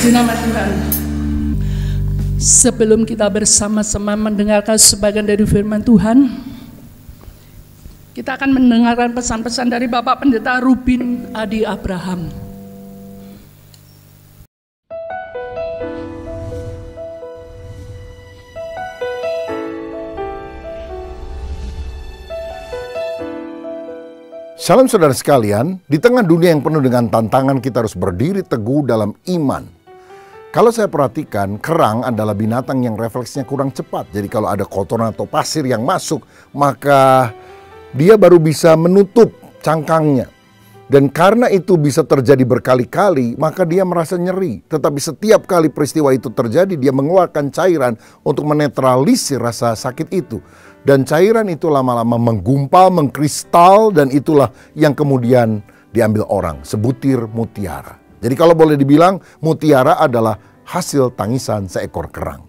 Puji nama Tuhan. Sebelum kita bersama-sama mendengarkan sebagian dari firman Tuhan, kita akan mendengarkan pesan-pesan dari Bapak Pendeta Rubin Adi Abraham. Salam saudara sekalian, di tengah dunia yang penuh dengan tantangan kita harus berdiri teguh dalam iman. Kalau saya perhatikan, kerang adalah binatang yang refleksnya kurang cepat. Jadi kalau ada kotoran atau pasir yang masuk, maka dia baru bisa menutup cangkangnya. Dan karena itu bisa terjadi berkali-kali, maka dia merasa nyeri. Tetapi setiap kali peristiwa itu terjadi, dia mengeluarkan cairan untuk menetralisir rasa sakit itu. Dan cairan itu lama-lama menggumpal, mengkristal, dan itulah yang kemudian diambil orang, sebutir mutiara. Jadi kalau boleh dibilang, mutiara adalah hasil tangisan seekor kerang.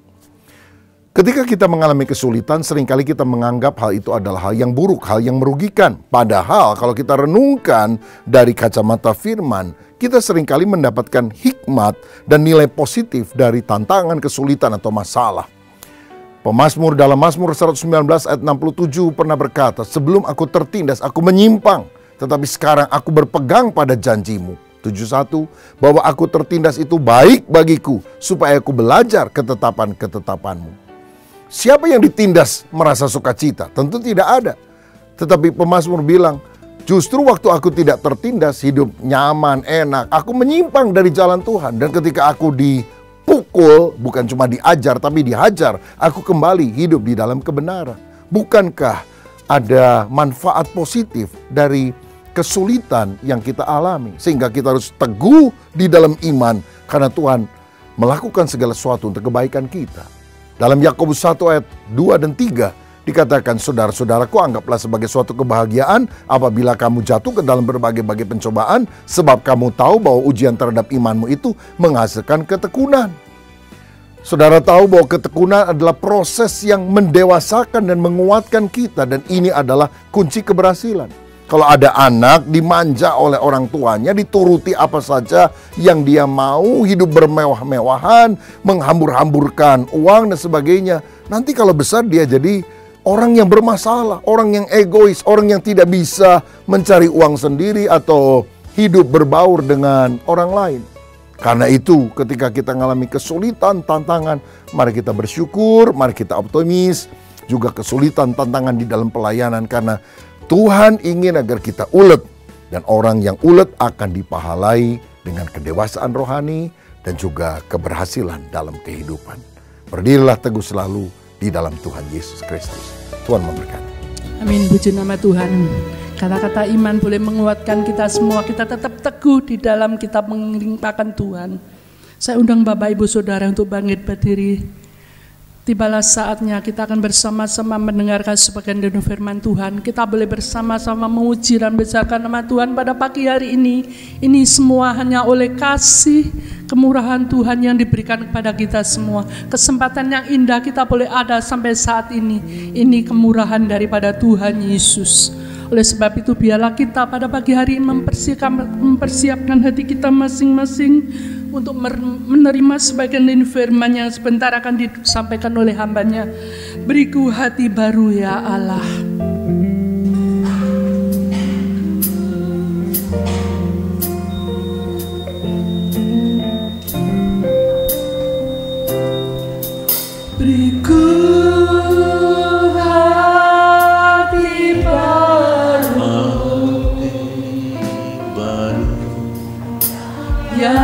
Ketika kita mengalami kesulitan, seringkali kita menganggap hal itu adalah hal yang buruk, hal yang merugikan. Padahal kalau kita renungkan dari kacamata firman, kita seringkali mendapatkan hikmat dan nilai positif dari tantangan, kesulitan, atau masalah. Pemazmur dalam Mazmur 119 ayat 67 pernah berkata, "Sebelum aku tertindas, aku menyimpang, tetapi sekarang aku berpegang pada janjimu." 71, bahwa aku tertindas itu baik bagiku, supaya aku belajar ketetapan-ketetapanmu. Siapa yang ditindas merasa sukacita? Tentu tidak ada. Tetapi pemazmur bilang, justru waktu aku tidak tertindas, hidup nyaman, enak. Aku menyimpang dari jalan Tuhan. Dan ketika aku dipukul, bukan cuma diajar, tapi dihajar, aku kembali hidup di dalam kebenaran. Bukankah ada manfaat positif dari kesulitan yang kita alami, sehingga kita harus teguh di dalam iman karena Tuhan melakukan segala sesuatu untuk kebaikan kita. Dalam Yakobus 1 ayat 2 dan 3 dikatakan, "Saudara-saudaraku, anggaplah sebagai suatu kebahagiaan apabila kamu jatuh ke dalam berbagai-bagai pencobaan, sebab kamu tahu bahwa ujian terhadap imanmu itu menghasilkan ketekunan." Saudara tahu bahwa ketekunan adalah proses yang mendewasakan dan menguatkan kita, dan ini adalah kunci keberhasilan. Kalau ada anak dimanja oleh orang tuanya, dituruti apa saja yang dia mau, hidup bermewah-mewahan, menghambur-hamburkan uang dan sebagainya. Nanti kalau besar dia jadi orang yang bermasalah, orang yang egois, orang yang tidak bisa mencari uang sendiri atau hidup berbaur dengan orang lain. Karena itu ketika kita mengalami kesulitan, tantangan, mari kita bersyukur, mari kita optimis. Juga kesulitan, tantangan di dalam pelayanan, karena Tuhan ingin agar kita ulet, dan orang yang ulet akan dipahalai dengan kedewasaan rohani dan juga keberhasilan dalam kehidupan. Berdirilah teguh selalu di dalam Tuhan Yesus Kristus. Tuhan memberkati. Amin, puji nama Tuhan. Kata-kata iman boleh menguatkan kita semua. Kita tetap teguh di dalam kita mengelimpahkan Tuhan. Saya undang Bapak Ibu Saudara untuk bangkit berdiri. Tibalah saatnya kita akan bersama-sama mendengarkan sebagian dari firman Tuhan. Kita boleh bersama-sama memuji dan besarkan nama Tuhan pada pagi hari ini. Ini semua hanya oleh kasih kemurahan Tuhan yang diberikan kepada kita semua. Kesempatan yang indah kita boleh ada sampai saat ini. Ini kemurahan daripada Tuhan Yesus. Oleh sebab itu biarlah kita pada pagi hari ini mempersiapkan hati kita masing-masing untuk menerima sebagian dari firman yang sebentar akan disampaikan oleh hambanya. Beriku hati baru ya Allah. Beriku hati baru ya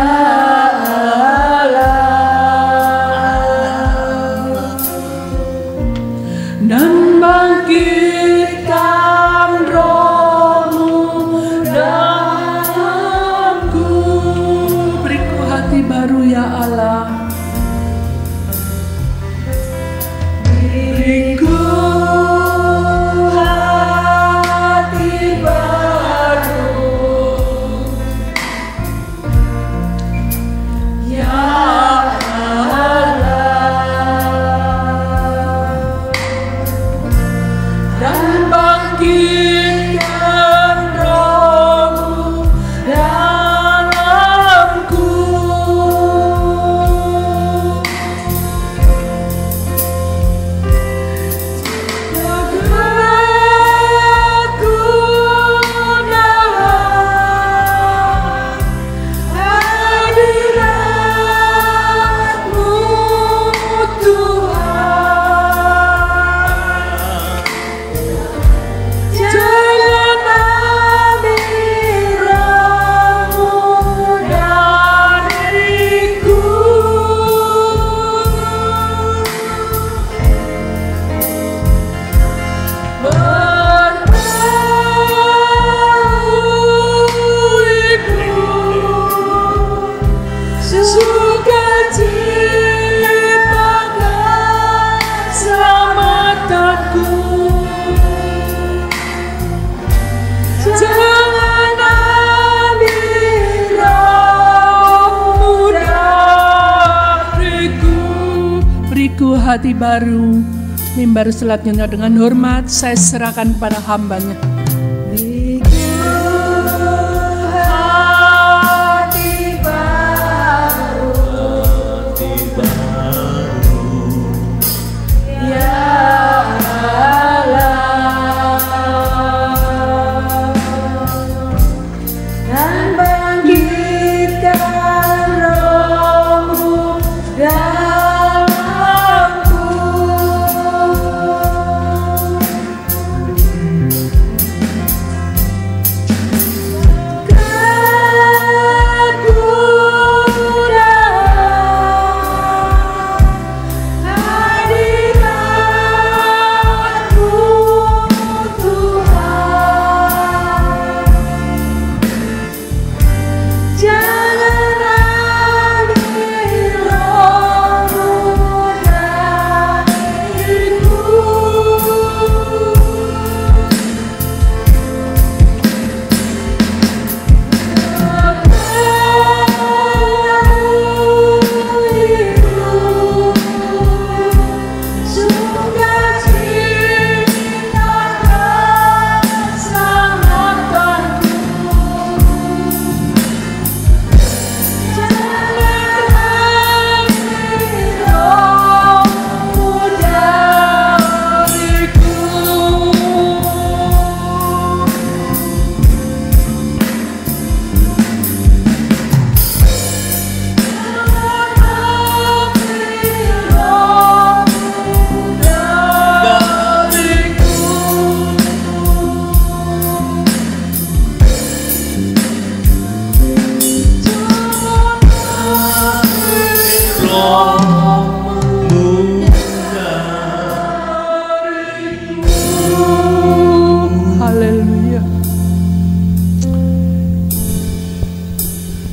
hati baru. Mimbar selanjutnya dengan hormat saya serahkan kepada hambanya.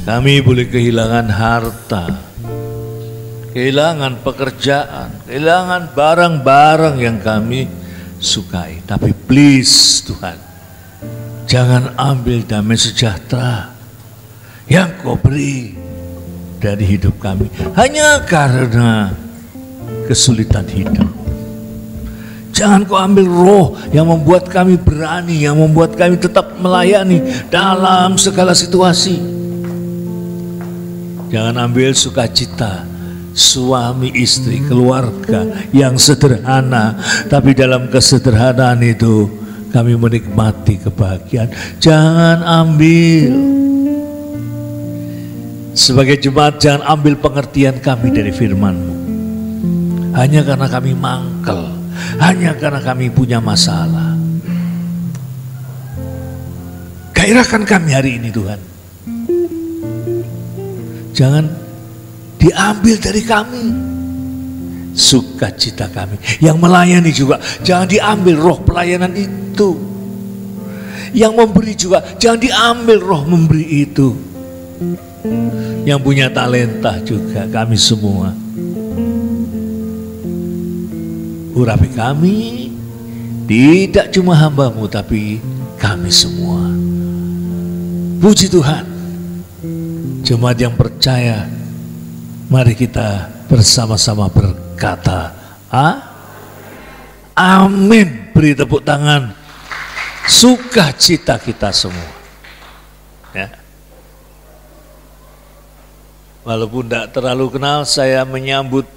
Kami boleh kehilangan harta, kehilangan pekerjaan, kehilangan barang-barang yang kami sukai. Tapi please Tuhan, jangan ambil damai sejahtera yang Kau beri dari hidup kami hanya karena kesulitan hidup. Jangan Kau ambil roh yang membuat kami berani, yang membuat kami tetap melayani dalam segala situasi. Jangan ambil sukacita suami, istri, keluarga yang sederhana, tapi dalam kesederhanaan itu kami menikmati kebahagiaan. Jangan ambil. Sebagai jemaat, jangan ambil pengertian kami dari firman-Mu hanya karena kami mangkel, hanya karena kami punya masalah. Gairahkan kami hari ini Tuhan. Jangan diambil dari kami sukacita kami. Yang melayani juga jangan diambil roh pelayanan itu. Yang memberi juga jangan diambil roh memberi itu. Yang punya talenta juga kami semua. Urapi kami, tidak cuma hamba-Mu tapi kami semua. Puji Tuhan. Jemaat yang percaya, mari kita bersama-sama berkata, amin. Beri tepuk tangan, sukacita kita semua. Ya. Walaupun tidak terlalu kenal, saya menyambut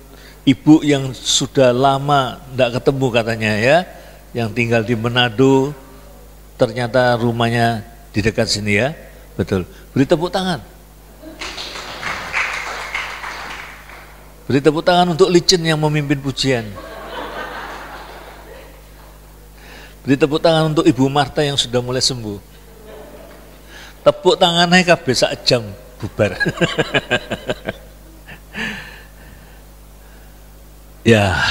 ibu yang sudah lama tidak ketemu katanya ya, yang tinggal di Manado, ternyata rumahnya di dekat sini ya, betul. Beri tepuk tangan. Beri tepuk tangan untuk Licin yang memimpin pujian. Beri tepuk tangan untuk Ibu Marta yang sudah mulai sembuh. Tepuk tangannya kabeh sak jam bubar. Ya,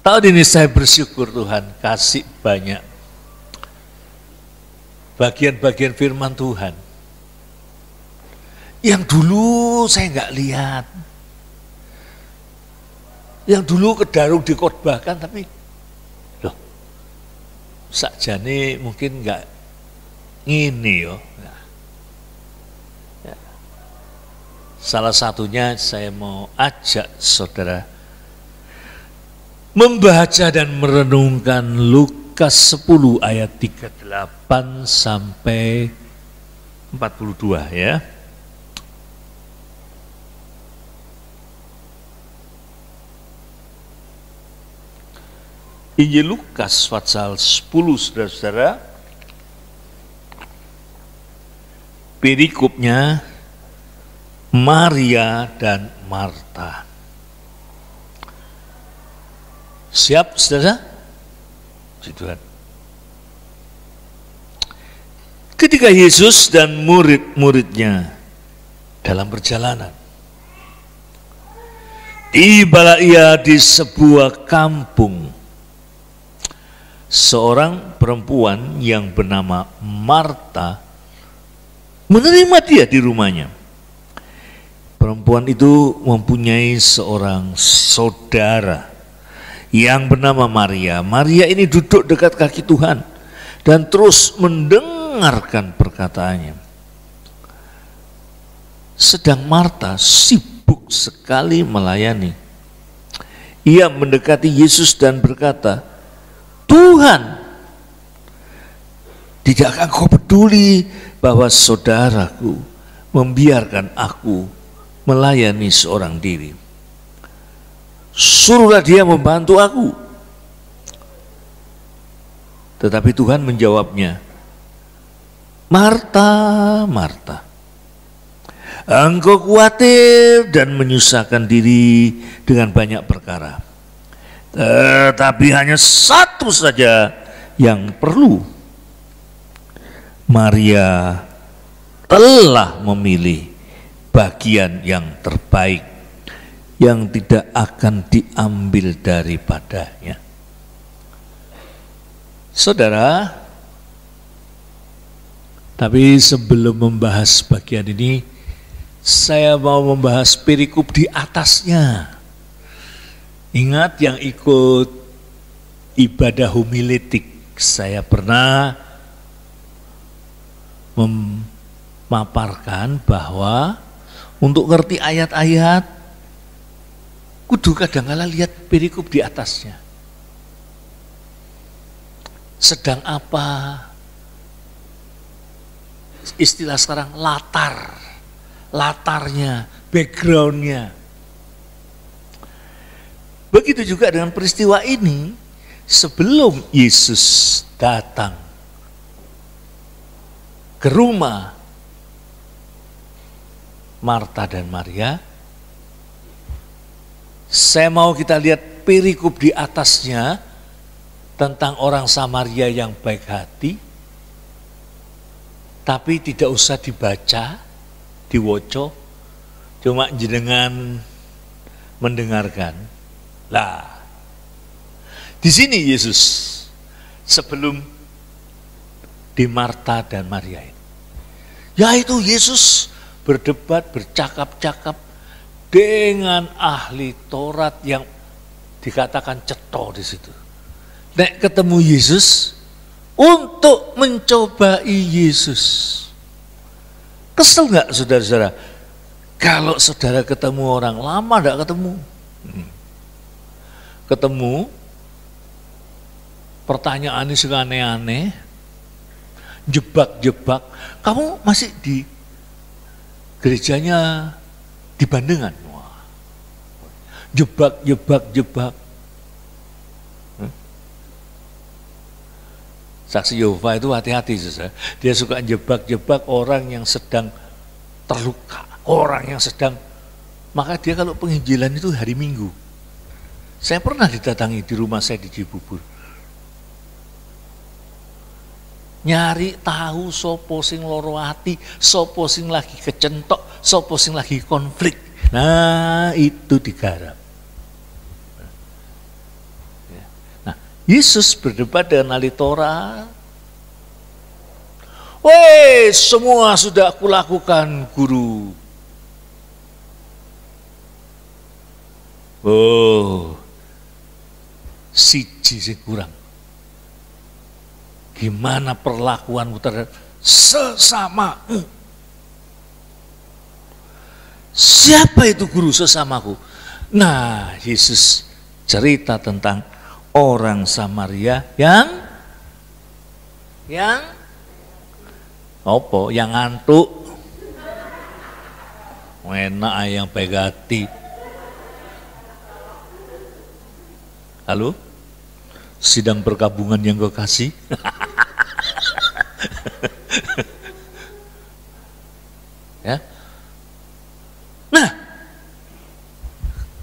tahun ini saya bersyukur Tuhan kasih banyak bagian-bagian firman Tuhan yang dulu saya nggak lihat, yang dulu kedarung dikhotbahkan, tapi loh, sakjane mungkin nggak ngini yo. Nah, ya. Salah satunya saya mau ajak saudara membaca dan merenungkan Lukas 10 ayat 38 sampai 42 ya. Injil Lukas pasal 10 saudara-saudara, perikopnya Maria dan Marta. Siap saudara? Puji Tuhan. Ketika Yesus dan murid-muridnya dalam perjalanan, tibalah ia di sebuah kampung. Seorang perempuan yang bernama Marta menerima dia di rumahnya. Perempuan itu mempunyai seorang saudara yang bernama Maria. Maria ini duduk dekat kaki Tuhan dan terus mendengarkan perkataannya. Sedang Marta sibuk sekali melayani. Ia mendekati Yesus dan berkata, Tuhan, tidakkah kau peduli bahwa saudaraku membiarkan aku melayani seorang diri? Suruhlah dia membantu aku. Tetapi Tuhan menjawabnya, Marta, Marta, engkau khawatir dan menyusahkan diri dengan banyak perkara. Tetapi hanya satu saja yang perlu. Maria telah memilih bagian yang terbaik yang tidak akan diambil daripadanya. Saudara, tapi sebelum membahas bagian ini, saya mau membahas perikop di atasnya. Ingat yang ikut ibadah homiletik, saya pernah memaparkan bahwa untuk ngerti ayat-ayat, kudu kadang-kala lihat perikop di atasnya. Sedang apa? Istilah sekarang latarnya, backgroundnya. Begitu juga dengan peristiwa ini, sebelum Yesus datang ke rumah Marta dan Maria, saya mau kita lihat perikop di atasnya tentang orang Samaria yang baik hati, tapi tidak usah dibaca, diwoco, cuma jenengan mendengarkan. Lah, di sini Yesus sebelum di Marta dan Maria ini, yaitu Yesus berdebat, bercakap-cakap dengan ahli Taurat yang dikatakan cetha di situ. Nek ketemu Yesus untuk mencobai Yesus. Kesel nggak saudara-saudara? Kalau saudara ketemu orang lama nggak ketemu, ketemu pertanyaannya suka aneh-aneh, jebak-jebak. Kamu masih di gerejanya di Bandengan? Wah. Jebak. Saksi Yehova itu hati-hati, saudara. Dia suka jebak-jebak orang yang sedang terluka, orang yang sedang, maka dia kalau penginjilan itu hari Minggu. Saya pernah didatangi di rumah saya di Cibubur. Nyari tahu sopo sing loro ati, sopo sing lagi kecentok, sopo sing lagi konflik. Nah, itu digarap. Nah, Yesus berdebat dengan ahli Taurat. Woi, semua sudah aku lakukan, guru. Oh, siji sing kurang. Gimana perlakuanmu terhadap sesamamu? Siapa itu guru sesamaku? Nah, Yesus cerita tentang orang Samaria yang apa? Yang ngantuk. Enak ayang pegati. Halo? Sidang perkabungan yang kekasih. Ya. Nah,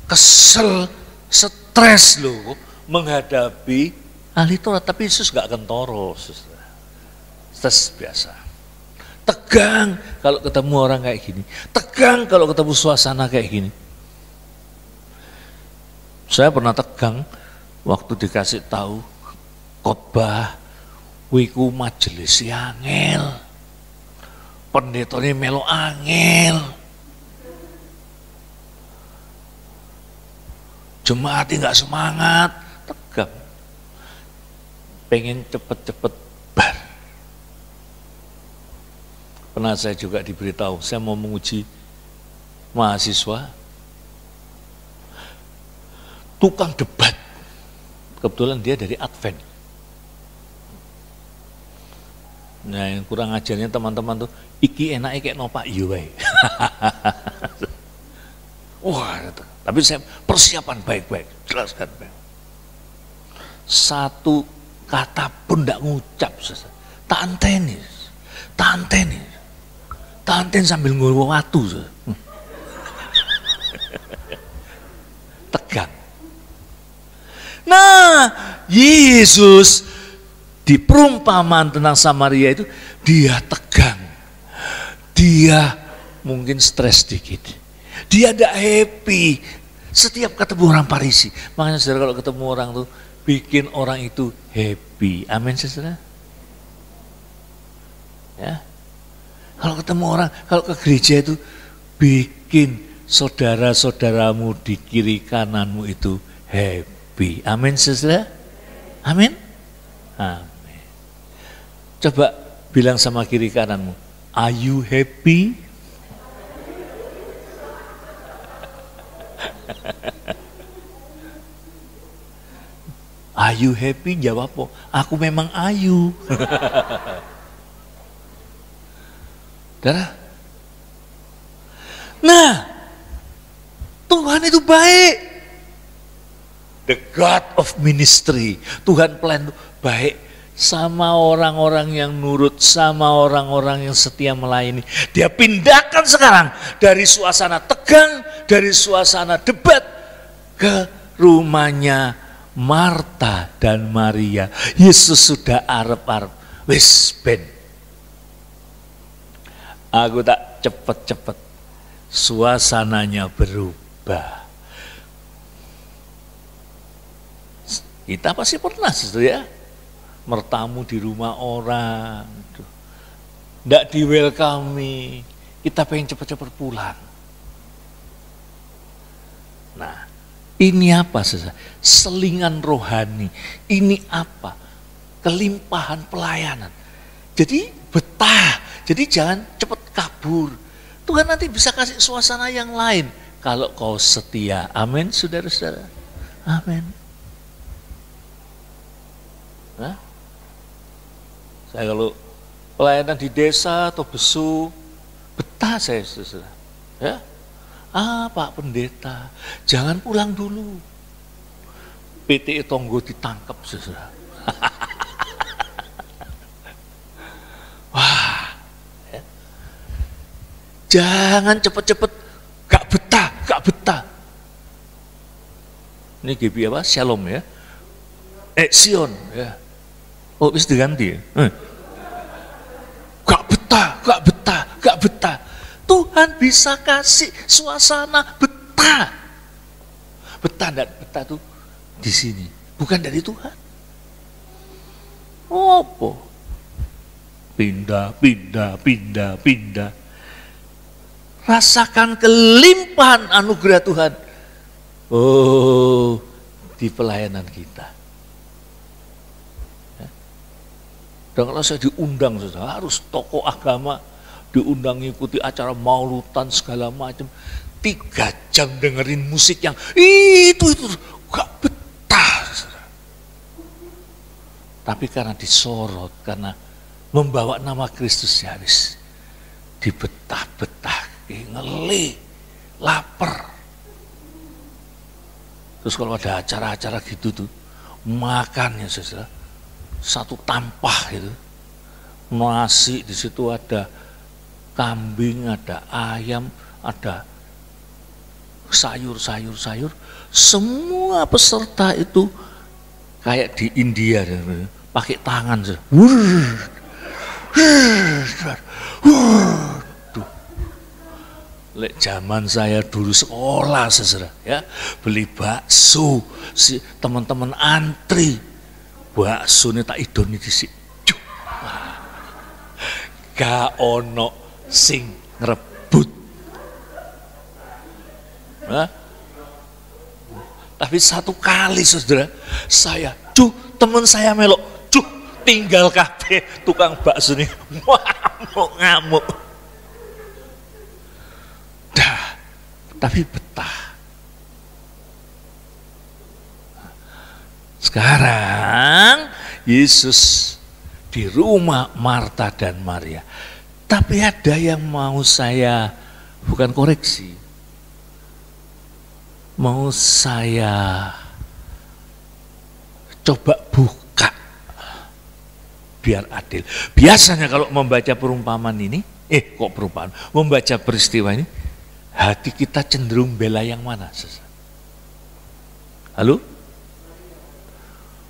kesel, stres loh menghadapi ahli Taurat, tapi Yesus gak kentoro, stres biasa. Tegang kalau ketemu orang kayak gini, tegang kalau ketemu suasana kayak gini. Saya pernah tegang waktu dikasih tahu khotbah wiku majelis angel, pendetanya melo angel, jemaatnya nggak semangat, tegang, pengen cepet-cepet bar. Pernah saya juga diberitahu, saya mau menguji mahasiswa, tukang debat, kebetulan dia dari Advent. Nah, yang kurang ajarnya teman-teman tuh, iki enak iki no Pak Yuwai. Wah, tapi saya persiapan baik-baik, jelaskan baik. Satu kata pun tidak ngucap, tak antenin sambil ngurung watu, tegang. Nah, Yesus di perumpamaan tentang Samaria itu dia tegang, dia mungkin stres dikit, dia tidak happy setiap ketemu orang Farisi. Makanya saudara kalau ketemu orang tuh bikin orang itu happy. Amin saudara. Ya, kalau ketemu orang, kalau ke gereja itu bikin saudara-saudaramu di kiri kananmu itu happy. Amin saudara. Amin. Amin. Coba bilang sama kiri kananmu, are you happy? Are you happy? Jawab po, aku memang ayu. Darah. Nah, Tuhan itu baik. The God of ministry. Tuhan plan baik sama orang-orang yang nurut, sama orang-orang yang setia melayani. Dia pindahkan sekarang dari suasana tegang, dari suasana debat ke rumahnya Marta dan Maria. Yesus sudah arep-arep, wis ben. Aku tak cepet-cepet, suasananya berubah. Kita pasti pernah ya, mertamu di rumah orang, tidak di welcome, kita pengen cepet-cepet pulang. Nah, ini apa saudara? Selingan rohani. Ini apa? Kelimpahan pelayanan. Jadi betah. Jadi jangan cepat kabur. Tuhan nanti bisa kasih suasana yang lain kalau kau setia. Amin, saudara-saudara. Amin. Nah, saya kalau pelayanan di desa atau besu, betah saya, saudara. Ya, Pak Pendeta, jangan pulang dulu. PT Tonggo ditangkap, saudara. Wah, ya. Jangan cepet-cepet, gak betah. Ini GB apa? Shalom ya. Sion ya. Oh, bisa diganti ya. Gak betah. Tuhan bisa kasih suasana betah. Betah dan betah tuh di sini, bukan dari Tuhan. Apa? Pindah. Rasakan kelimpahan anugerah Tuhan. Oh, di pelayanan kita. Dan kalau saya diundang, saya harus tokoh agama, diundang ikuti acara maulutan segala macam, 3 jam dengerin musik yang itu gak betah. Tapi karena disorot, karena membawa nama Kristus Yaris, dibetah-betah, ngeli, lapar. Terus kalau ada acara-acara gitu tuh, makannya saudara, satu tampah itu, nasi di situ ada kambing, ada ayam, ada sayur, semua peserta itu kayak di India, pakai tangan, lek zaman saya dulu sekolah saudara ya, beli bakso, si teman-teman antri, bakso ini tak idoni di sini, gak ono sing ngerebut, tapi satu kali saudara, saya, teman saya melok, tinggal kabeh tukang bakso ini ngamuk. Tapi betah. Sekarang Yesus di rumah Marta dan Maria. Tapi ada yang mau saya, bukan koreksi, mau saya coba buka biar adil. Biasanya kalau membaca perumpamaan ini, membaca peristiwa ini, hati kita cenderung bela yang mana? Halo?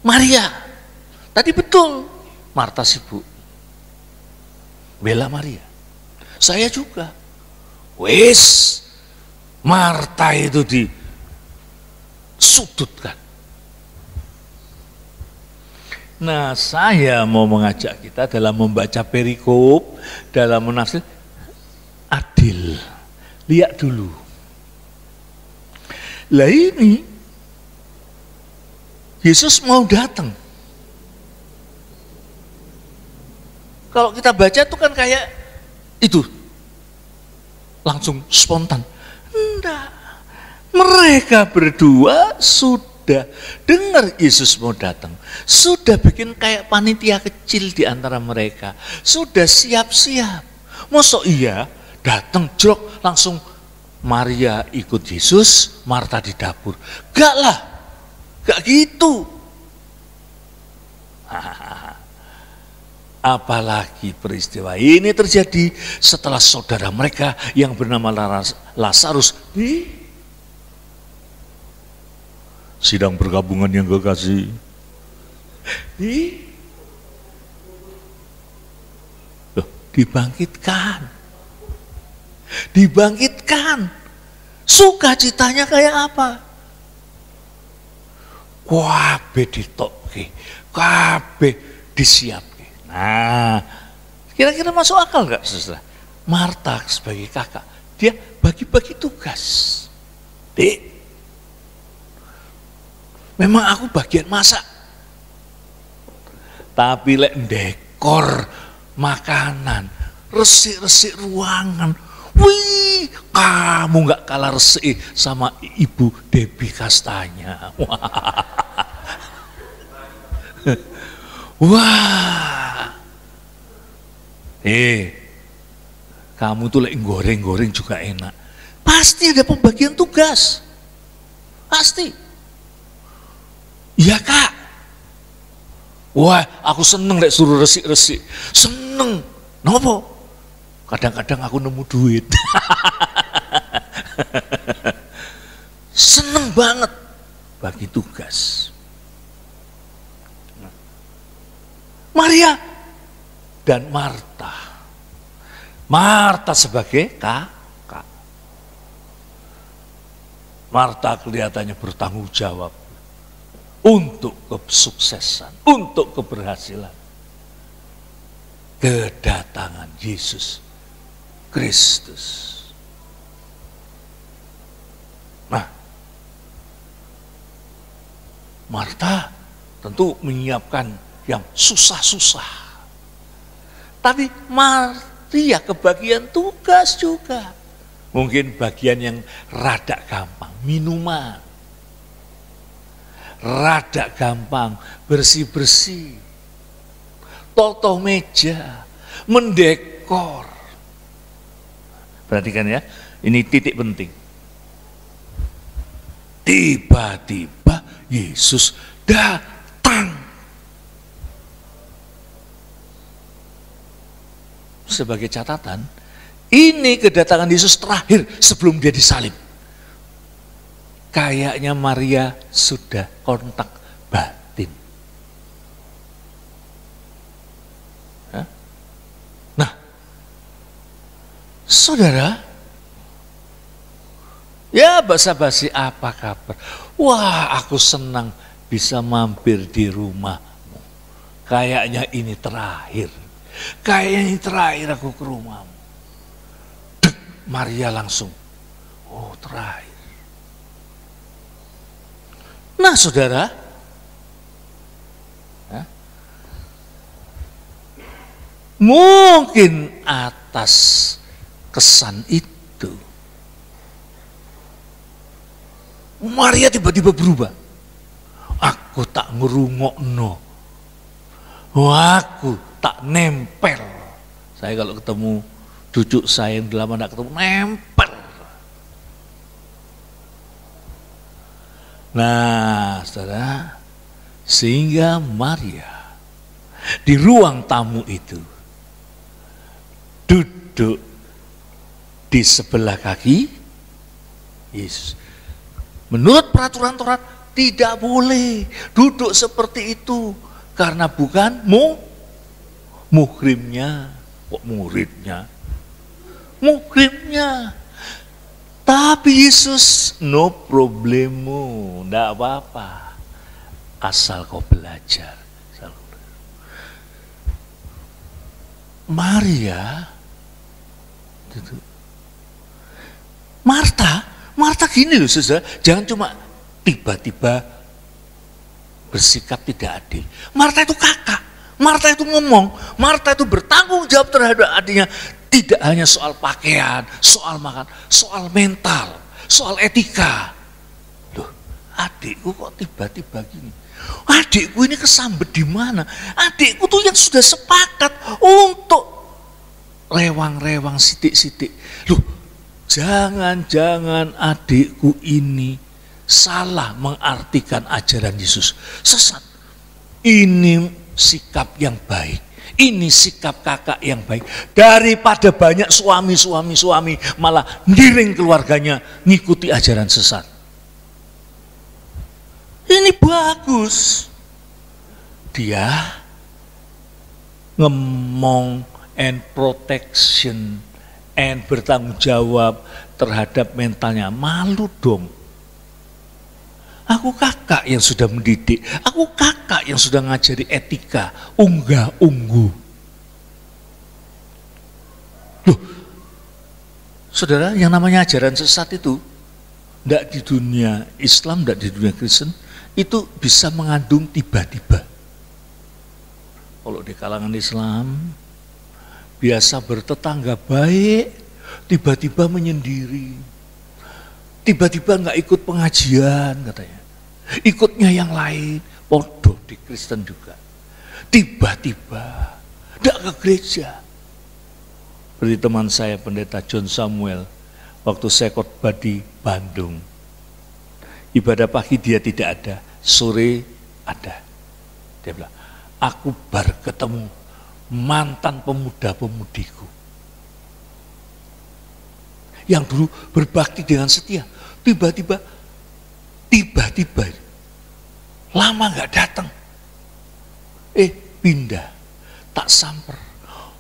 Maria. Tadi betul, Marta sibuk. Bela Maria. Saya juga. Marta itu disudutkan. Nah, saya mau mengajak kita dalam membaca perikop, dalam menafsir, adil. Lihat dulu. Lah ini Yesus mau datang. Kalau kita baca itu kan kayak itu. Langsung spontan. Enggak. Mereka berdua sudah dengar Yesus mau datang. Sudah bikin kayak panitia kecil di antara mereka. Sudah siap-siap. Masa iya datang jrok langsung Maria ikut Yesus, Marta di dapur. Gak lah, gak gitu. Apalagi peristiwa ini terjadi setelah saudara mereka yang bernama Lazarus di sidang pergabungan yang kekasih dibangkitkan. Sukacitanya kayak apa? Kabeh ditokke, kabeh disiapke. Nah, kira-kira masuk akal gak saudara? Marta sebagai kakak, dia bagi-bagi tugas. Dek, memang aku bagian masak. Tapi lek dekor makanan, resik-resik ruangan, wih, kamu gak kalah resik sama Ibu Debbie Kastanya. Wah. Kamu tuh lek goreng-goreng juga enak. Pasti ada pembagian tugas. Pasti. Iya kak. Wah, aku seneng lek suruh resik-resik. Seneng. Nopo? Kadang-kadang aku nemu duit. Seneng banget bagi tugas. Maria dan Marta. Marta sebagai kakak. Marta kelihatannya bertanggung jawab untuk kesuksesan, untuk keberhasilan. Kedatangan Yesus Kristus. Nah, Marta tentu menyiapkan yang susah-susah. Tapi Maria kebagian tugas juga. Mungkin bagian yang rada gampang, minuman. Rada gampang, bersih-bersih. toto meja, mendekor. Perhatikan ya, ini titik penting. Tiba-tiba Yesus datang. Sebagai catatan, ini kedatangan Yesus terakhir sebelum dia disalib. Kayaknya Maria sudah kontak batin. Nah, saudara, ya basa-basi apa kabar? Wah, aku senang bisa mampir di rumahmu. Kayaknya ini terakhir. Kayaknya ini terakhir aku ke rumahmu. Dek, Maria langsung, oh terakhir. Nah saudara, mungkin atas kesan itu, Maria tiba-tiba berubah. Aku tak ngerungokno. Aku tak nempel. Saya kalau ketemu cucu saya yang lama tidak ketemu, nempel. Nah, saudara, sehingga Maria di ruang tamu itu duduk di sebelah kaki Yesus. Menurut peraturan Taurat tidak boleh duduk seperti itu karena bukan muhrimnya, kok muridnya, muhrimnya. Tapi Yesus no problemo, enggak apa-apa, asal kau belajar. Maria, Marta gini loh saudara, jangan cuma tiba-tiba bersikap tidak adil. Marta itu kakak, Marta itu ngomong, Marta itu bertanggung jawab terhadap adiknya. Tidak hanya soal pakaian, soal makan, soal mental, soal etika. Loh, adikku kok tiba-tiba gini? Adikku ini kesambet di mana? Adikku tuh yang sudah sepakat untuk rewang-rewang sidik-sidik. Loh, jangan-jangan adikku ini salah mengartikan ajaran Yesus. Sesat. Ini sikap yang baik. Ini sikap kakak yang baik. Daripada banyak suami malah ngiring keluarganya ngikuti ajaran sesat. Ini bagus. Dia ngomong and protection and bertanggung jawab terhadap mentalnya. Malu dong. Aku kakak yang sudah mendidik, aku kakak yang sudah ngajari etika, unggah-ungguh. Loh, saudara, yang namanya ajaran sesat itu, tidak di dunia Islam, tidak di dunia Kristen, itu bisa mengandung tiba-tiba. Kalau di kalangan Islam, biasa bertetangga baik, tiba-tiba menyendiri. Tiba-tiba nggak ikut pengajian katanya. Ikutnya yang lain, bodoh di Kristen juga. Tiba-tiba nggak ke gereja. Seperti teman saya pendeta John Samuel, waktu saya khotbah di Bandung. Ibadah pagi dia tidak ada, sore ada. Dia bilang, aku baru ketemu mantan pemuda-pemudiku. Yang dulu berbakti dengan setia. Tiba-tiba lama nggak datang, pindah, tak samper.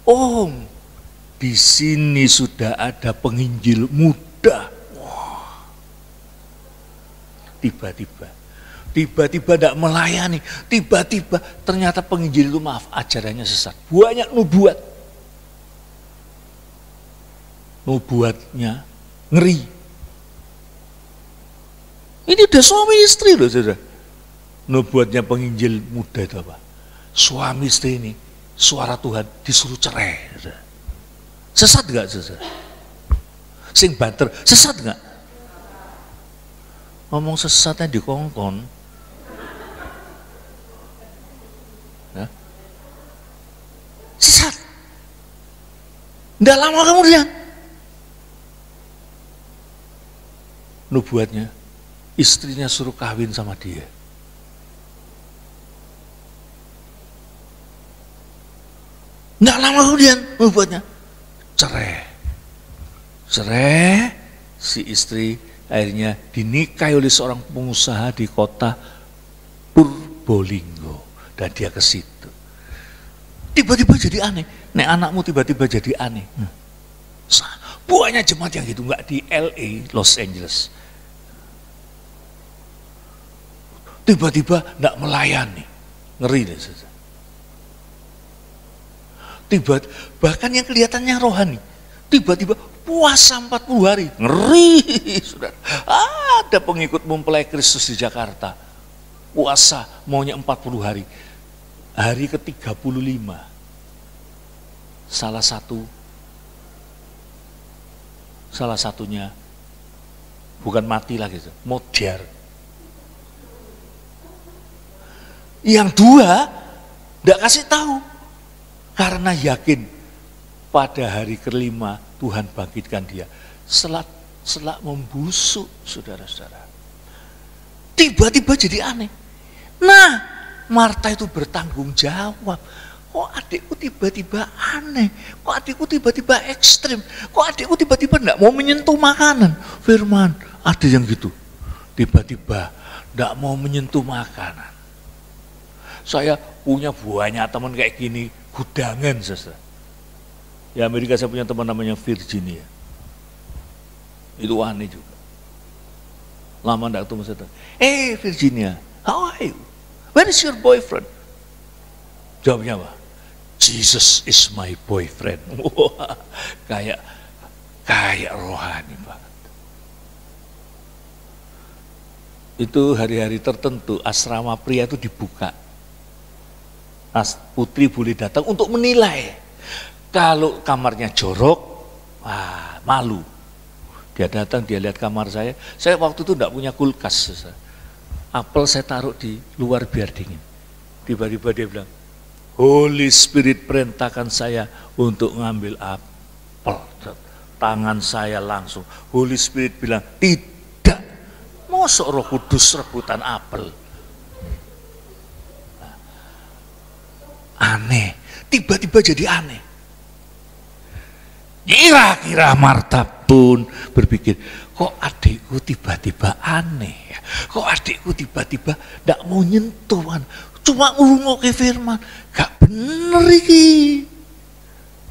Oh, di sini sudah ada penginjil muda. Wah. Tiba-tiba tidak melayani. Tiba-tiba ternyata penginjil itu ajarannya sesat. Banyak nubuatnya ngeri. Ini udah suami istri loh saudara. Nubuatnya penginjil muda itu apa? Suami istri ini suara Tuhan disuruh cerai. Saudara. Sesat gak saudara? Sing banter, sesat gak? Ngomong sesatnya dikongkon. Ya? Tidak lama kemudian, nubuatnya, istrinya suruh kawin sama dia. Tidak lama kemudian, nubuatnya, cerai. Cerai, si istri akhirnya dinikahi oleh seorang pengusaha di kota Purbolinggo. Dan dia ke situ. Tiba-tiba jadi aneh. Nek anakmu tiba-tiba jadi aneh. Banyak jemaat yang gitu, nggak di LA, Los Angeles. Tiba-tiba nggak melayani. Ngeri deh. Bahkan yang kelihatannya rohani. Tiba-tiba puasa 40 hari. Ngeri, saudara. Ada pengikut mempelai Kristus di Jakarta. Puasa maunya 40 hari. Hari ke-35. Salah satunya bukan mati lagi, modar. Yang dua tidak kasih tahu karena yakin pada hari ke-5 Tuhan bangkitkan dia. Selak membusuk, saudara-saudara. Tiba-tiba jadi aneh. Nah, Marta itu bertanggung jawab. Kok adikku tiba-tiba aneh? Kok adikku tiba-tiba ekstrim? Kok adikku tiba-tiba enggak mau menyentuh makanan? Firman, ada yang gitu. Tiba-tiba enggak mau menyentuh makanan. Saya punya banyak teman kayak gini, gudangan saudara. Di Amerika saya punya teman namanya Virginia. Itu aneh juga. Lama enggak ketemu saya. Hey Virginia, how are you? Where is your boyfriend? Jawabnya apa? Jesus is my boyfriend. Wah, kayak rohani banget. Itu hari-hari tertentu asrama pria itu dibuka. Putri boleh datang untuk menilai. Kalau kamarnya jorok, wah, malu. Dia datang, dia lihat kamar saya. Saya waktu itu enggak punya kulkas. Apel saya taruh di luar biar dingin. Tiba-tiba dia bilang, Holy Spirit perintahkan saya untuk ngambil apel. Tangan saya langsung. Holy Spirit bilang, tidak. Mosok Roh Kudus rebutan apel. Aneh. Tiba-tiba jadi aneh. Kira-kira Marta pun berpikir, kok adikku tiba-tiba aneh ya? Kok adikku tiba-tiba tidak mau nyentuhan? Cuma ngurungoke firman, gak bener iki.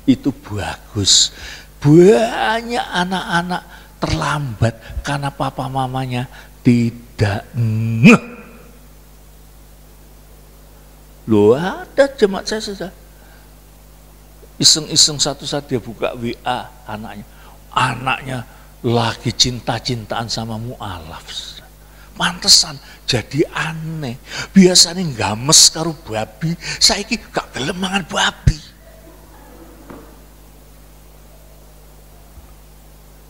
Itu bagus. Banyak anak-anak terlambat karena papa mamanya tidak ngeh. Loh, ada jemaat saya sudah iseng-iseng satu saat dia buka WA anaknya lagi cinta-cintaan sama mualaf. Pantesan jadi aneh. Biasanya games karo babi, saiki gak gelem mangan babi.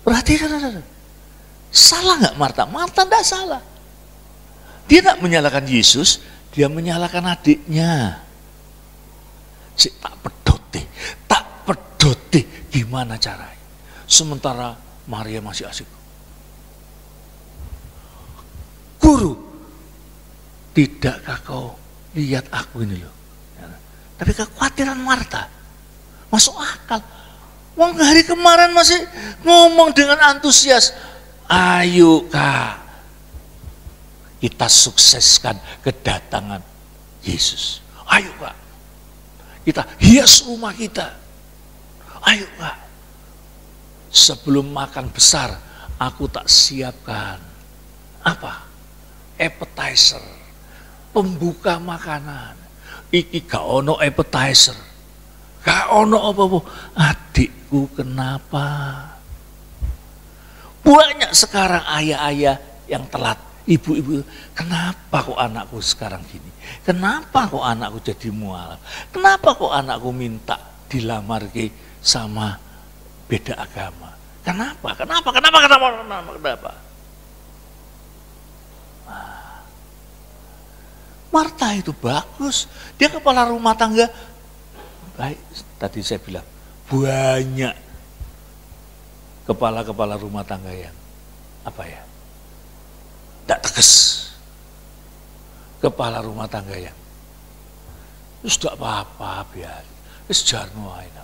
Berarti salah nggak Marta? Marta tidak salah. Dia tidak menyalahkan Yesus, dia menyalahkan adiknya. Tak pedoti gimana caranya. Sementara Maria masih asik. Guru, tidakkah kau lihat aku ini loh? Tapi kekhawatiran Marta masuk akal. Wong hari kemarin masih ngomong dengan antusias. Ayo Kak, kita sukseskan kedatangan Yesus. Ayo Kak, kita hias rumah kita. Ayo Kak, sebelum makan besar aku tak siapkan apa? Appetizer, pembuka makanan. Iki gak ono appetizer, gak ono apa-apa. Adikku kenapa? Banyak sekarang ayah-ayah yang telat, ibu-ibu. Kenapa kok anakku sekarang gini? Kenapa kok anakku jadi mualaf? Kenapa kok anakku minta dilamar sama beda agama? Kenapa? Marta itu bagus, dia kepala rumah tangga. Baik, tadi saya bilang banyak kepala-kepala rumah tangga yang apa ya? Tidak tegas. Kepala rumah tangga yang sudah apa-apa biar jarno apa.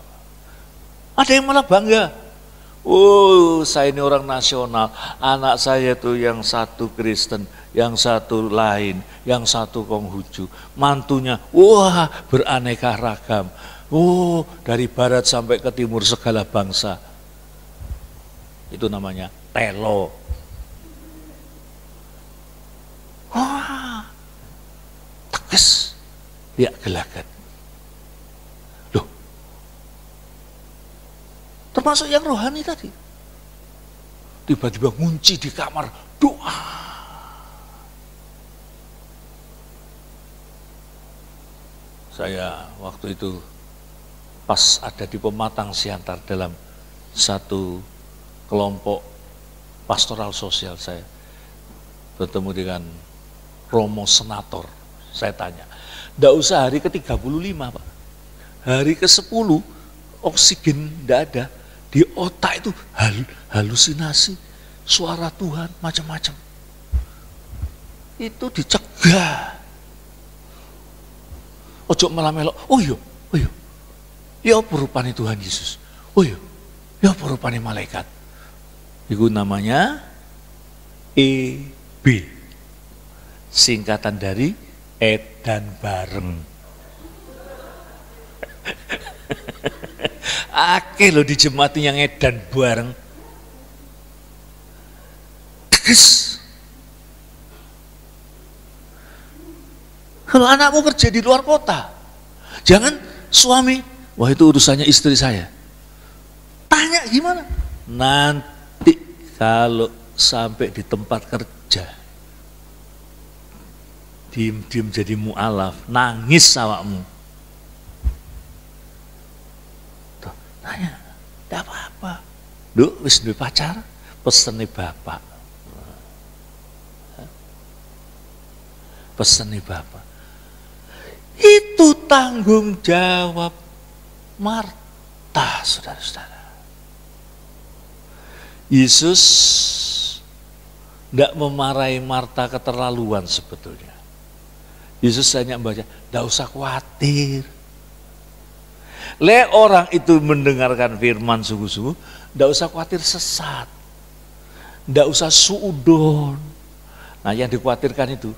Ada yang malah bangga. Oh, saya ini orang nasional. Anak saya tuh yang satu Kristen, yang satu lain, yang satu Konghucu. Mantunya, wah beraneka ragam. Oh, dari barat sampai ke timur segala bangsa. Itu namanya telo. Wah, tegas, dia gelagat. Loh, termasuk yang rohani tadi. Tiba-tiba ngunci di kamar, doa. Saya waktu itu pas ada di Pematang Siantar dalam satu kelompok pastoral sosial, saya bertemu dengan Romo Senator. Saya tanya, enggak usah hari ke-35 Pak, hari ke-10 oksigen enggak ada, di otak itu halusinasi, suara Tuhan macam-macam. Itu dicegah. Ojo malah melok, oh iya, ya apa rupanya Tuhan Yesus, oh iya, ya apa rupanya malaikat. Itu namanya EB, singkatan dari edan bareng. Akeh lo di jemaat yang edan bareng. Tegas. Kalau anakmu kerja di luar kota, jangan suami, wah itu urusannya istri saya. Tanya gimana? Nanti kalau sampai di tempat kerja, diem-diem jadi mu'alaf, nangis awakmu. Tuh, tanya, tidak apa-apa. Duh, wis duwe pacar, peseni bapak. Peseni bapak. Itu tanggung jawab Marta, saudara-saudara. Yesus tidak memarahi Marta keterlaluan sebetulnya. Yesus hanya membaca, tidak usah khawatir. Le orang itu mendengarkan firman sungguh-sungguh, tidak usah khawatir sesat. Tidak usah suudon. Nah yang dikhawatirkan itu,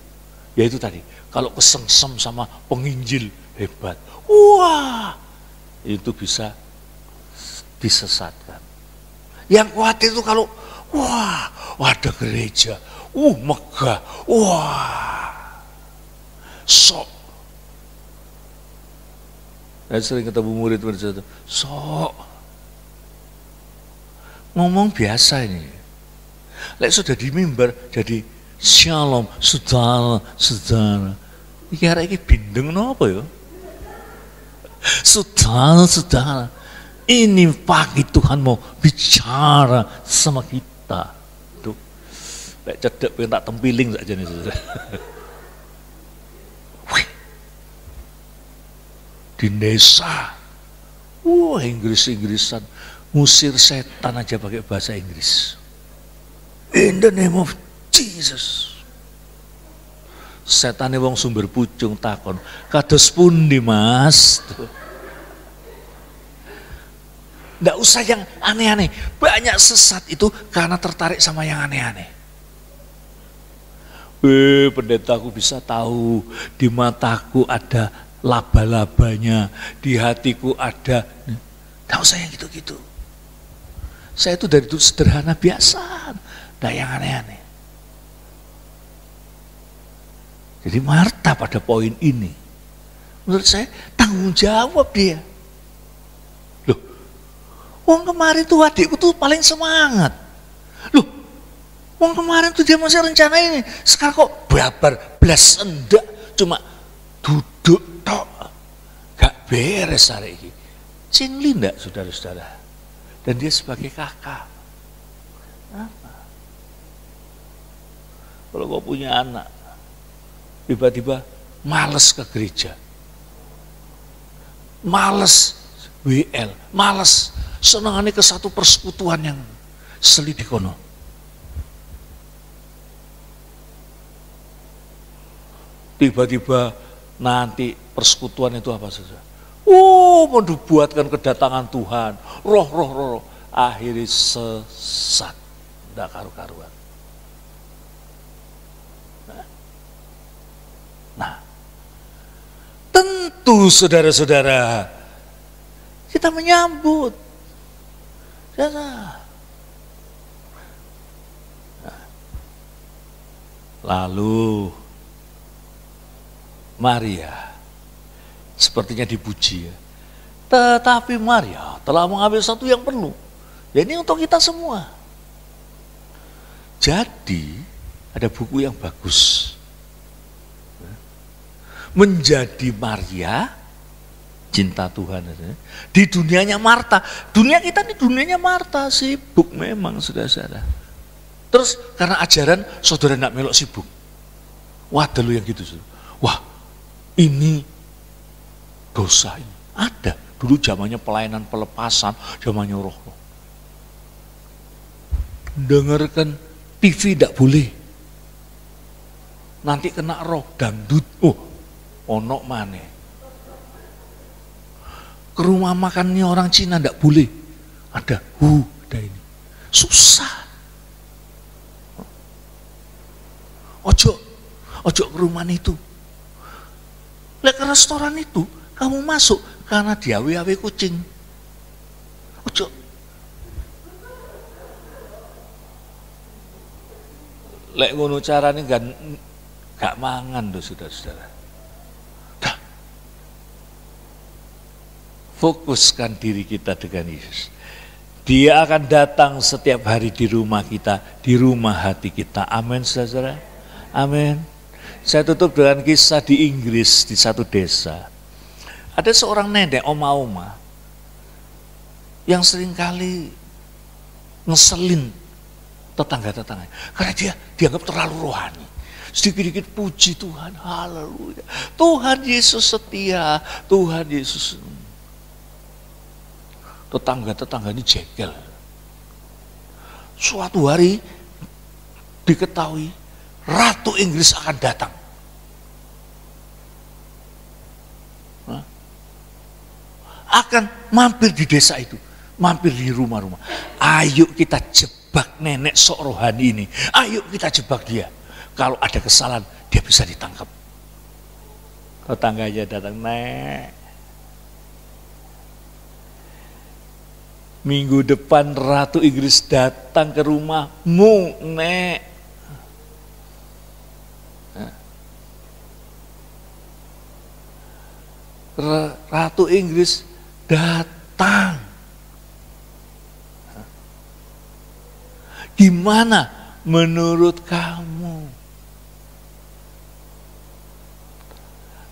yaitu tadi, kalau kesengsem sama penginjil hebat, wah itu bisa disesatkan. Yang khawatir itu kalau wah ada gereja, megah, wah sok. Saya sering ketemu murid-murid itu, sok ngomong biasa ini. Lek sudah di mimbar jadi shalom, saudara. Iki arek iki bindeng napa ya? Saudara. Ini pagi Tuhan mau bicara sama kita. Tuh. Lek cedek pengen tak tempiling saja nih saudara. Di desa. Wah, Inggris-Inggrisan ngusir setan aja pakai bahasa Inggris. In the name of Jesus. Setane wong Sumber Pucung takon, kados pundi Mas? Nggak usah yang aneh-aneh. Banyak sesat itu karena tertarik sama yang aneh-aneh. Pendetaku bisa tahu, di mataku ada laba-labanya, di hatiku ada. Nggak usah yang gitu-gitu. Saya itu dari dulu sederhana biasa, nggak yang aneh-aneh. Jadi Marta pada poin ini, menurut saya tanggung jawab dia. Loh, wong kemarin tuh adikku tuh paling semangat. Loh, wong kemarin tuh dia masih rencana ini, sekarang kok babar, blas enggak, cuma duduk tok, gak beres hari ini. Cingli enggak saudara-saudara? Dan dia sebagai kakak. Apa? Kalau kau punya anak, tiba-tiba males ke gereja, males WL, males senangannya ke satu persekutuan yang Selidik kono. Tiba-tiba nanti persekutuan itu apa saja? Mau dibuatkan kedatangan Tuhan, roh. Akhirnya sesat, tidak karu-karuan. Nah, tentu saudara-saudara, kita menyambut. Lalu Maria sepertinya dipuji ya. Tetapi Maria telah mengambil satu yang penuh. Ya, ini untuk kita semua. Jadi ada buku yang bagus. Menjadi Maria, cinta Tuhan. Di dunianya Marta. Dunia kita ini dunianya Marta, sibuk memang saudara-saudara. Terus karena ajaran saudara tidak melok sibuk. Wah, ada lu yang gitu. Wah, ini dosa ini. Ada. Dulu zamannya pelayanan pelepasan, zamannya roh. Dengarkan TV tidak boleh. Nanti kena roh, dangdut. Onok mana? Ke rumah makannya orang Cina tidak boleh. Ada ini. Susah. Ojo ke rumah itu. Lek ke restoran itu, kamu masuk karena diawe-awe kucing. Ojo. Lek ngono carane gak mangan tuh saudara-saudara. Fokuskan diri kita dengan Yesus. Dia akan datang setiap hari di rumah kita, di rumah hati kita. Amin, saudara. Amin. Saya tutup dengan kisah di Inggris, di satu desa. Ada seorang nenek, oma-oma, yang seringkali ngeselin tetangga-tetangga. Karena dia dianggap terlalu rohani. Sedikit-sedikit puji Tuhan, haleluya. Tuhan Yesus setia, Tuhan Yesus. Tetangga-tetangga ini jengkel. Suatu hari diketahui Ratu Inggris akan datang. Akan mampir di desa itu, mampir di rumah-rumah. Ayo kita jebak nenek sok rohani ini. Ayo kita jebak dia. Kalau ada kesalahan, dia bisa ditangkap. Tetangganya datang, Nek. Minggu depan Ratu Inggris datang ke rumahmu, Nek. Ratu Inggris datang. Gimana menurut kamu?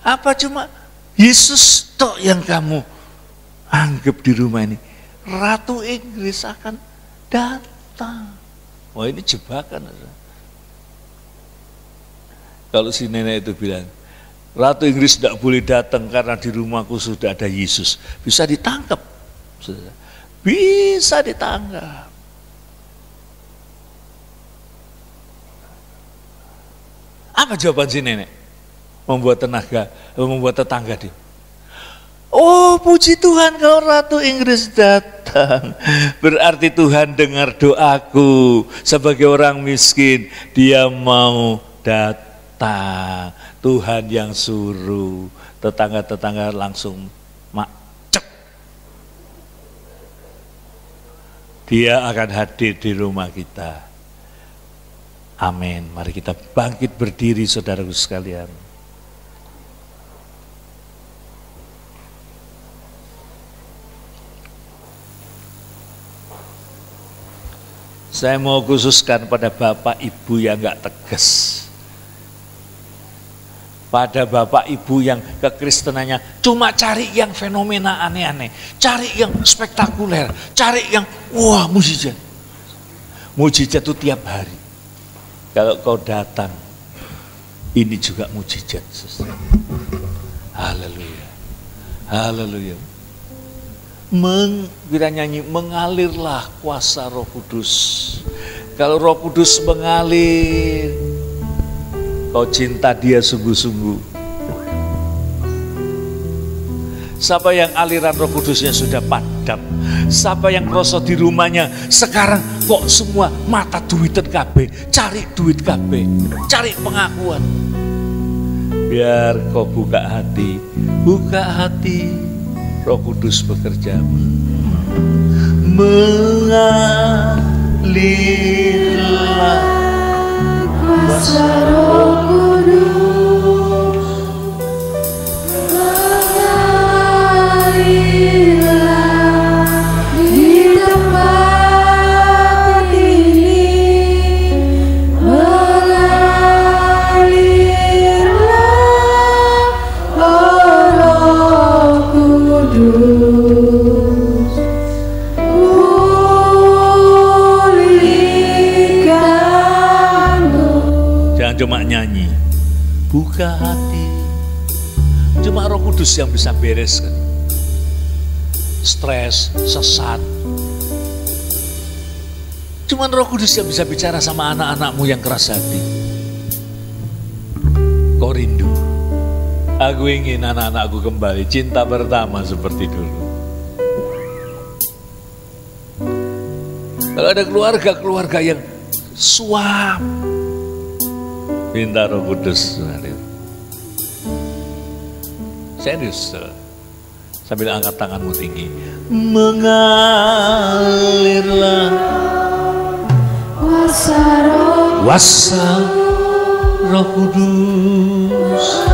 Apa cuma Yesus tok yang kamu anggap di rumah ini? Ratu Inggris akan datang. Wah, ini jebakan. Kalau si nenek itu bilang, Ratu Inggris tidak boleh datang karena di rumahku sudah ada Yesus. Bisa ditangkap. Bisa ditangkap. Apa jawaban si nenek? Membuat tetangga dia. Oh, puji Tuhan kalau Ratu Inggris datang. Berarti Tuhan dengar doaku. Sebagai orang miskin, dia mau datang. Tuhan yang suruh. Tetangga-tetangga langsung macet. Dia akan hadir di rumah kita. Amin. Mari kita bangkit berdiri, saudaraku sekalian. Saya mau khususkan pada Bapak Ibu yang gak tegas. Pada Bapak Ibu yang kekristenannya cuma cari yang fenomena aneh-aneh. Cari yang spektakuler. Cari yang wah mujizat. Mujizat itu tiap hari. Kalau kau datang, ini juga mujizat. Haleluya. Haleluya. Kita nyanyi, mengalirlah kuasa Roh Kudus. Kalau Roh Kudus mengalir, kau cinta dia sungguh-sungguh. Siapa yang aliran Roh Kudusnya sudah padam, siapa yang kroso di rumahnya sekarang kok semua mata duitan kabeh, cari duit kabeh, cari pengakuan. Biar kau buka hati, Roh Kudus bekerja. Mengalirlah kuasa Roh Kudus, mengalirlah di tempat ini, mengalirlah Roh Kudus, pulihkanku. Jangan cuma nyanyi, buka hati. Cuma Roh Kudus yang bisa bereskan stres, sesat. Cuma Roh Kudus yang bisa bicara sama anak-anakmu yang keras hati. Kau rindu, aku ingin anak-anakku kembali cinta pertama seperti dulu. Kalau ada keluarga-keluarga yang suam, minta Roh Kudus hadir. Serius, sambil angkat tanganmu tinggi. Mengalirlah kuasa Roh Kudus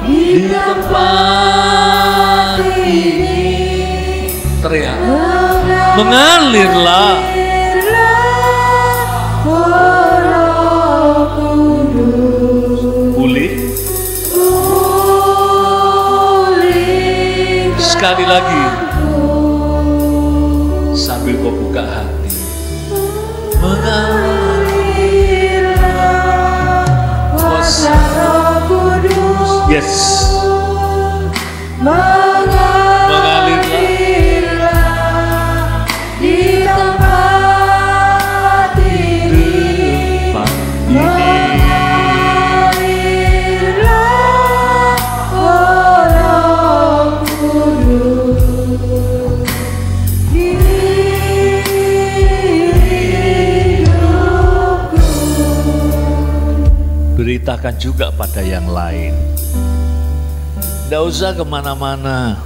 di tempat ini. Teriak, mengalirlah Roh Kudus. Pulih. Sekali lagi, sambil kau buka hati, mengalirlah kuasa Roh Kudus. Yes, mengalirlah di tempat ini, mengalirlah Roh Kudus di hidupku. Beritakan juga pada yang lain. Tidak usah kemana-mana.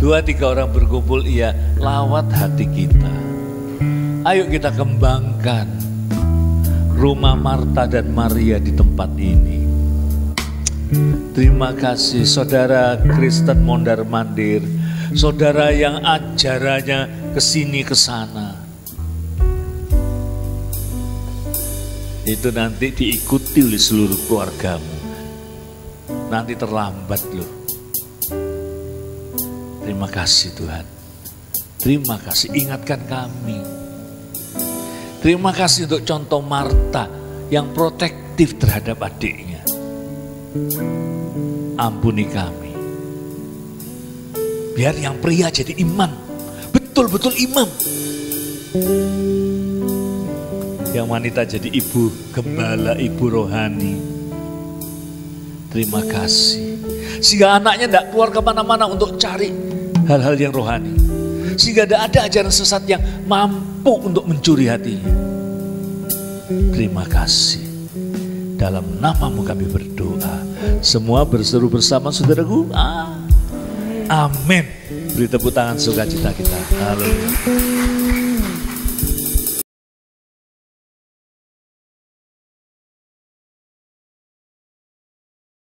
2-3 orang berkumpul, iya, lawat hati kita. Ayo kita kembangkan rumah Marta dan Maria di tempat ini. Terima kasih saudara Kristen mondar-mandir, saudara yang ajarannya kesini kesana. Itu nanti diikuti oleh seluruh keluargamu. Nanti terlambat loh. Terima kasih Tuhan. Terima kasih, ingatkan kami. Terima kasih untuk contoh Marta yang protektif terhadap adiknya. Ampuni kami. Biar yang pria jadi imam. Betul-betul imam. Yang wanita jadi ibu gembala, ibu rohani. Terima kasih. Sehingga anaknya tidak keluar kemana-mana untuk cari hal-hal yang rohani. Sehingga tidak ada ajaran sesat yang mampu untuk mencuri hatinya. Terima kasih. Dalam namamu kami berdoa. Semua berseru bersama saudaraku. Amin. Beri tepuk tangan sukacita kita. Haleluya.